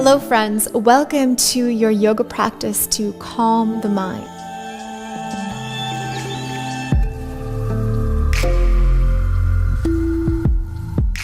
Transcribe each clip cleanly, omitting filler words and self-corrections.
Hello friends, welcome to your yoga practice to calm the mind.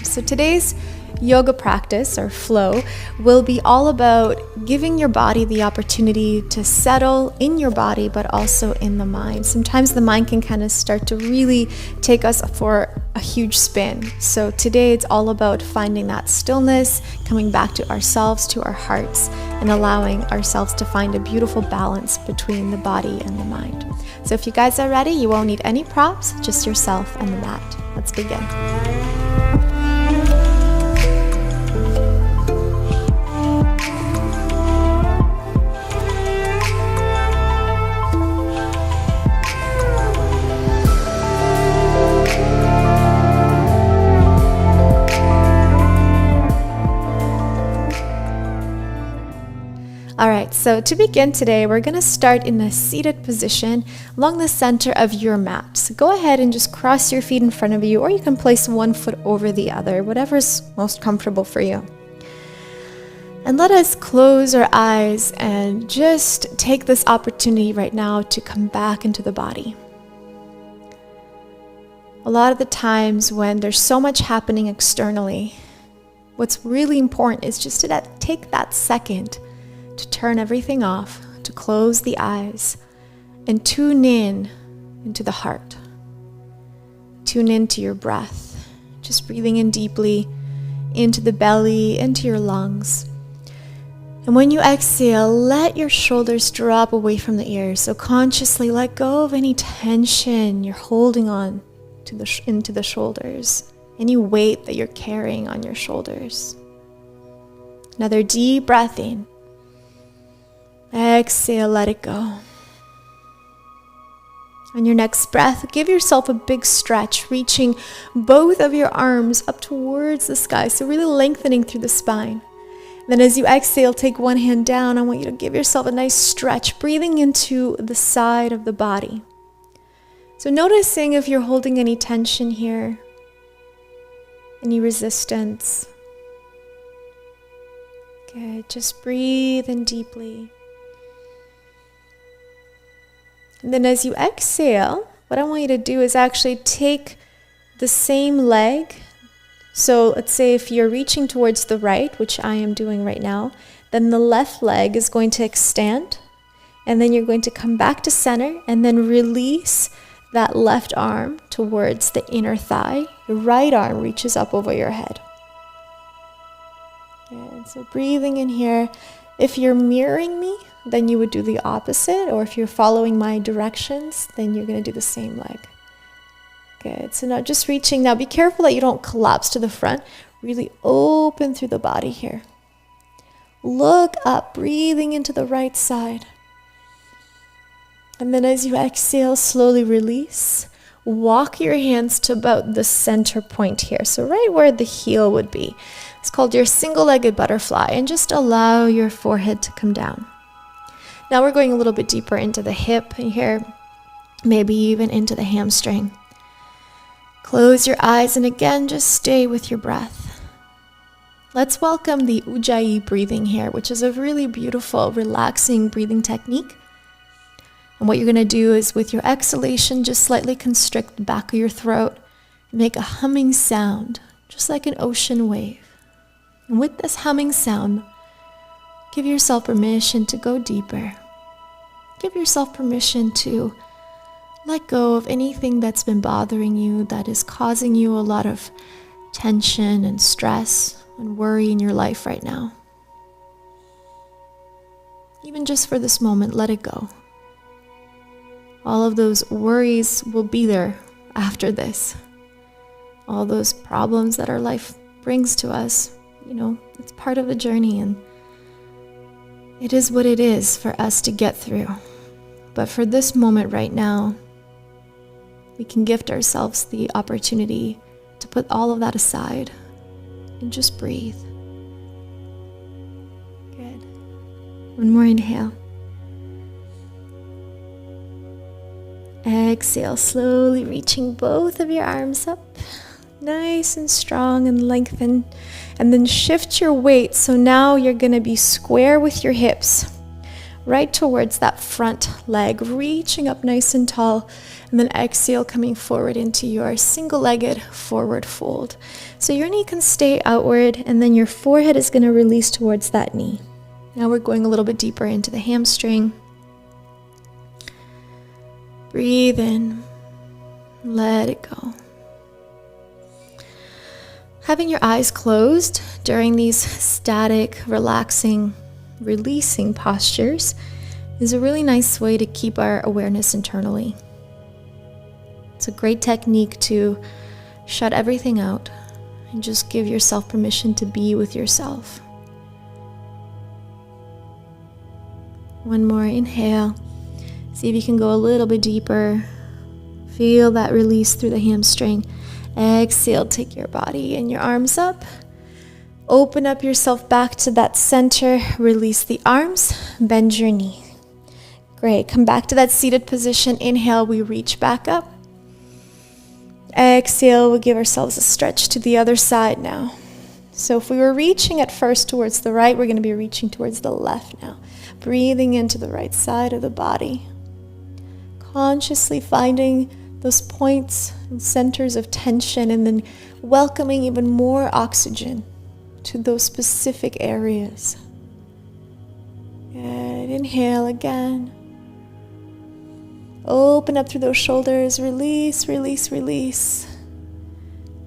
So today's yoga practice or flow will be all about giving your body the opportunity to settle in your body but also in the mind. Sometimes the mind can kind of start to really take us for a huge spin. So today it's all about finding that stillness, coming back to ourselves, to our hearts, and allowing ourselves to find a beautiful balance between the body and the mind. So if you guys are ready, you won't need any props, just yourself and the mat. Let's begin. Alright, so to begin today, we're going to start in a seated position along the center of your mat. So go ahead and just cross your feet in front of you, or you can place one foot over the other, whatever's most comfortable for you. And let us close our eyes and just take this opportunity right now to come back into the body. A lot of the times when there's so much happening externally, what's really important is just to take that second to turn everything off, to close the eyes, and tune in into the heart. Tune into your breath, just breathing in deeply into the belly, into your lungs. And when you exhale, let your shoulders drop away from the ears. So consciously let go of any tension you're holding on to into the shoulders, any weight that you're carrying on your shoulders. Another deep breath in. Exhale, let it go. On your next breath, give yourself a big stretch, reaching both of your arms up towards the sky, so really lengthening through the spine. Then as you exhale, take one hand down. I want you to give yourself a nice stretch, breathing into the side of the body. So noticing if you're holding any tension here, any resistance. Good, just breathe in deeply. And then as you exhale, what I want you to do is actually take the same leg. So let's say if you're reaching towards the right, which I am doing right now, then the left leg is going to extend. And then you're going to come back to center and then release that left arm towards the inner thigh. Your right arm reaches up over your head. And so breathing in here. If you're mirroring me, then you would do the opposite, or if you're following my directions, then you're going to do the same leg. Good. So now just reaching. Now be careful that you don't collapse to the front. Really open through the body here. Look up, breathing into the right side. And then as you exhale, slowly release. Walk your hands to about the center point here. So right where the heel would be. It's called your single-legged butterfly, and just allow your forehead to come down. Now we're going a little bit deeper into the hip here, maybe even into the hamstring. Close your eyes and again, just stay with your breath. Let's welcome the Ujjayi breathing here, which is a really beautiful, relaxing breathing technique. And what you're going to do is with your exhalation, just slightly constrict the back of your throat and make a humming sound, just like an ocean wave. And with this humming sound, give yourself permission to go deeper. Give yourself permission to let go of anything that's been bothering you, that is causing you a lot of tension and stress and worry in your life right now. Even just for this moment, let it go. All of those worries will be there after this. All those problems that our life brings to us, it's part of the journey, and it is what it is for us to get through. But for this moment right now, we can gift ourselves the opportunity to put all of that aside and just breathe. Good. One more inhale. Exhale, slowly reaching both of your arms up. Nice and strong and lengthen. And then shift your weight. So now you're going to be square with your hips, right towards that front leg, reaching up nice and tall. And then exhale, coming forward into your single-legged forward fold. So your knee can stay outward, and then your forehead is going to release towards that knee. Now we're going a little bit deeper into the hamstring. Breathe in. Let it go. Having your eyes closed during these static, relaxing, releasing postures is a really nice way to keep our awareness internally. It's a great technique to shut everything out and just give yourself permission to be with yourself. One more inhale. See if you can go a little bit deeper. Feel that release through the hamstring. Exhale, take your body and your arms up. Open up yourself back to that center. Release the arms. Bend your knee. Great. Come back to that seated position. Inhale, we reach back up. Exhale, we'll give ourselves a stretch to the other side now. So if we were reaching at first towards the right, we're going to be reaching towards the left now. Breathing into the right side of the body. Consciously finding those points and centers of tension, and then welcoming even more oxygen to those specific areas. Good. Inhale again. Open up through those shoulders. Release, release, release.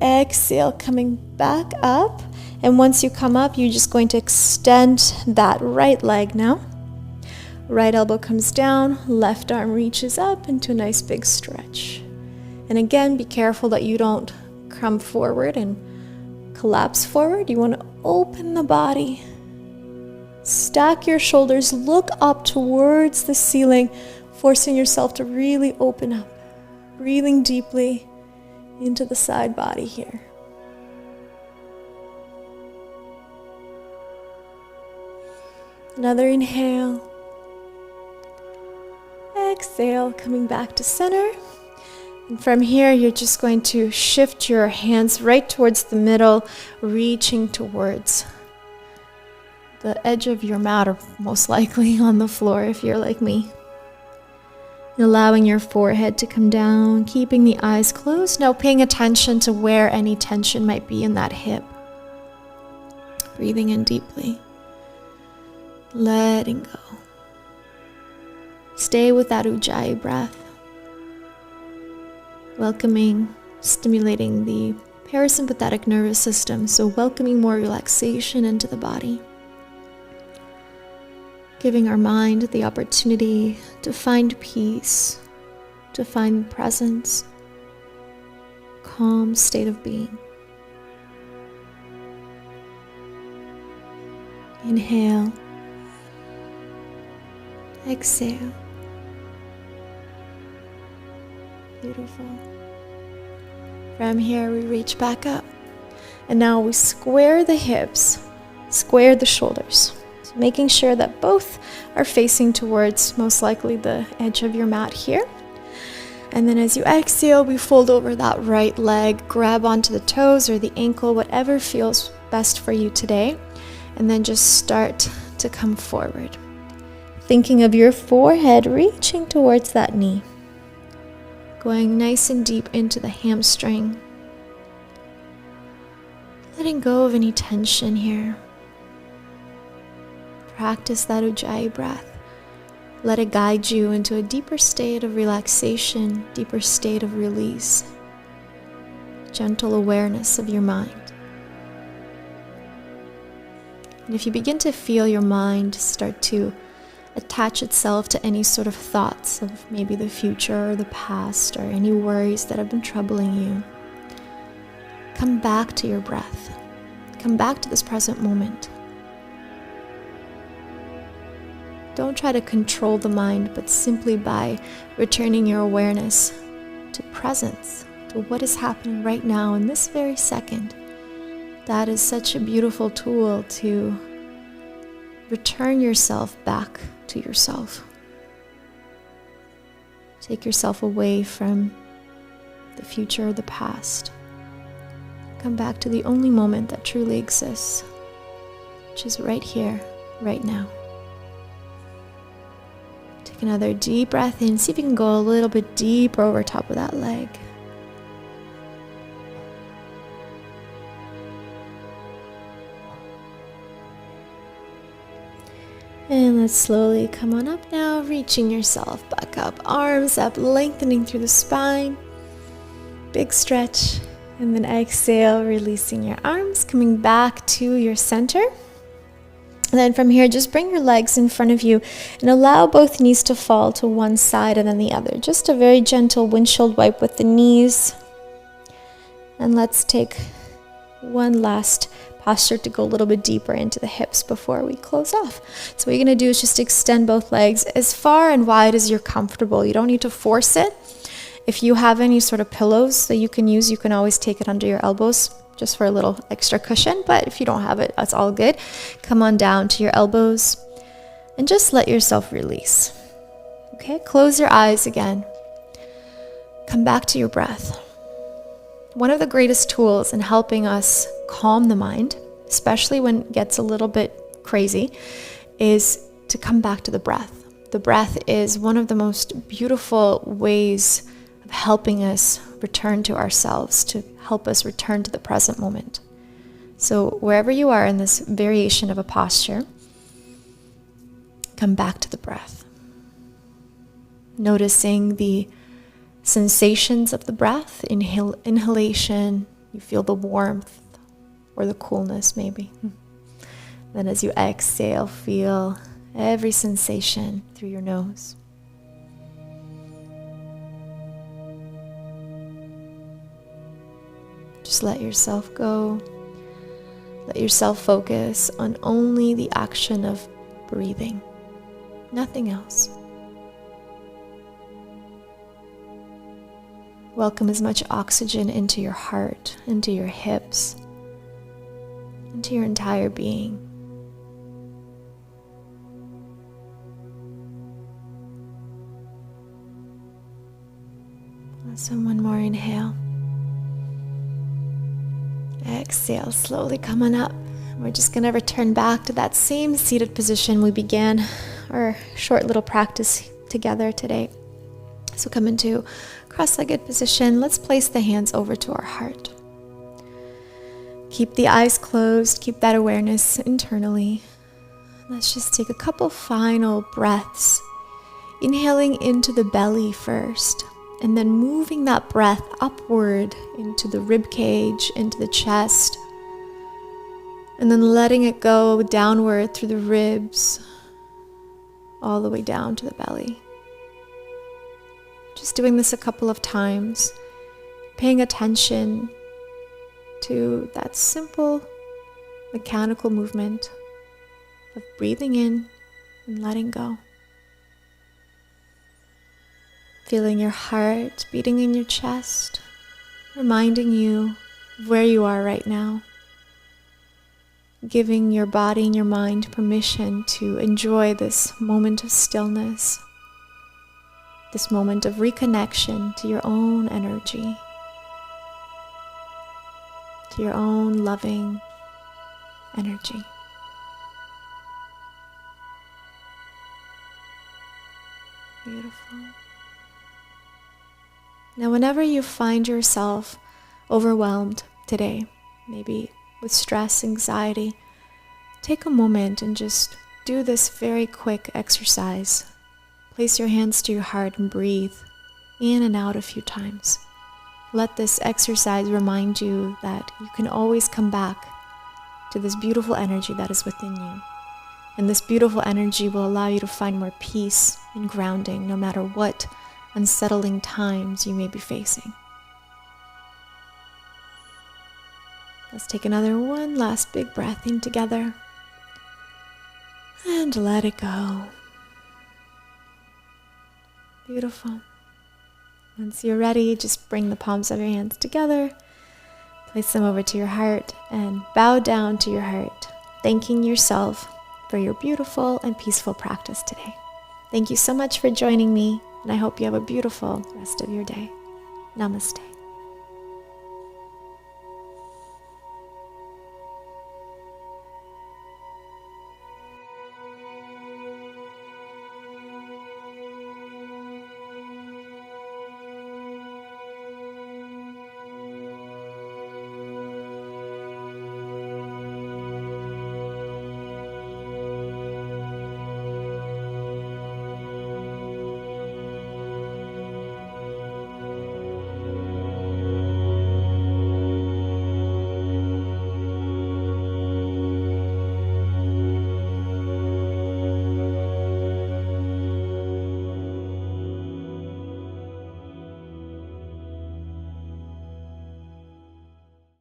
Exhale, coming back up. And once you come up, you're just going to extend that right leg now. Right elbow comes down, left arm reaches up into a nice big stretch. And again, be careful that you don't come forward and collapse forward. You want to open the body. Stack your shoulders, look up towards the ceiling, forcing yourself to really open up. Breathing deeply into the side body here. Another inhale. Exhale, coming back to center. And from here, you're just going to shift your hands right towards the middle, reaching towards the edge of your mat, or most likely on the floor if you're like me. Allowing your forehead to come down, keeping the eyes closed. Now paying attention to where any tension might be in that hip. Breathing in deeply. Letting go. Stay with that Ujjayi breath. Welcoming, stimulating the parasympathetic nervous system, so welcoming more relaxation into the body. Giving our mind the opportunity to find peace, to find presence, calm state of being. Inhale. Exhale. Beautiful. From here, we reach back up. And now we square the hips, square the shoulders. So making sure that both are facing towards most likely the edge of your mat here. And then as you exhale, we fold over that right leg, grab onto the toes or the ankle, whatever feels best for you today. And then just start to come forward. Thinking of your forehead reaching towards that knee. Going nice and deep into the hamstring. Letting go of any tension here. Practice that Ujjayi breath. Let it guide you into a deeper state of relaxation, deeper state of release. Gentle awareness of your mind. And if you begin to feel your mind start to attach itself to any sort of thoughts of maybe the future or the past or any worries that have been troubling you, come back to your breath. Come back to this present moment. Don't try to control the mind, but simply by returning your awareness to presence, to what is happening right now in this very second. That is such a beautiful tool to return yourself back to yourself. Take yourself away from the future or the past. Come back to the only moment that truly exists, which is right here, right now. Take another deep breath in. See if you can go a little bit deeper over top of that leg. And let's slowly come on up now, reaching yourself back up, arms up, lengthening through the spine. Big stretch. And then exhale, releasing your arms, coming back to your center. And then from here, just bring your legs in front of you and allow both knees to fall to one side and then the other. Just a very gentle windshield wipe with the knees. And let's take one last posture to go a little bit deeper into the hips before we close off. So what you're going to do is just extend both legs as far and wide as you're comfortable. You don't need to force it. If you have any sort of pillows that you can use, you can always take it under your elbows just for a little extra cushion. But if you don't have it, that's all good. Come on down to your elbows and just let yourself release. Okay, close your eyes again. Come back to your breath. One of the greatest tools in helping us calm the mind, especially when it gets a little bit crazy, is to come back to the breath. The breath is one of the most beautiful ways of helping us return to ourselves, to help us return to the present moment. So wherever you are in this variation of a posture, come back to the breath. Noticing the sensations of the breath, inhalation, you feel the warmth or the coolness maybe. Then as you exhale, feel every sensation through your nose. Just let yourself go. Let yourself focus on only the action of breathing, nothing else. Welcome as much oxygen into your heart, into your hips, into your entire being. So one more inhale. Exhale, slowly coming up. We're just going to return back to that same seated position we began our short little practice together today. So come into cross-legged position. Let's place the hands over to our heart. Keep the eyes closed. Keep that awareness internally. Let's just take a couple final breaths. Inhaling into the belly first, and then moving that breath upward into the rib cage, into the chest, and then letting it go downward through the ribs, all the way down to the belly. Just doing this a couple of times, paying attention to that simple mechanical movement of breathing in and letting go. Feeling your heart beating in your chest, reminding you of where you are right now. Giving your body and your mind permission to enjoy this moment of stillness, this moment of reconnection to your own energy, to your own loving energy. Beautiful. Now, whenever you find yourself overwhelmed today, maybe with stress, anxiety, take a moment and just do this very quick exercise. Place your hands to your heart and breathe in and out a few times. Let this exercise remind you that you can always come back to this beautiful energy that is within you. And this beautiful energy will allow you to find more peace and grounding no matter what unsettling times you may be facing. Let's take one last big breath in together and let it go. Beautiful. Once you're ready, just bring the palms of your hands together, place them over to your heart, and bow down to your heart, thanking yourself for your beautiful and peaceful practice today. Thank you so much for joining me, and I hope you have a beautiful rest of your day. Namaste.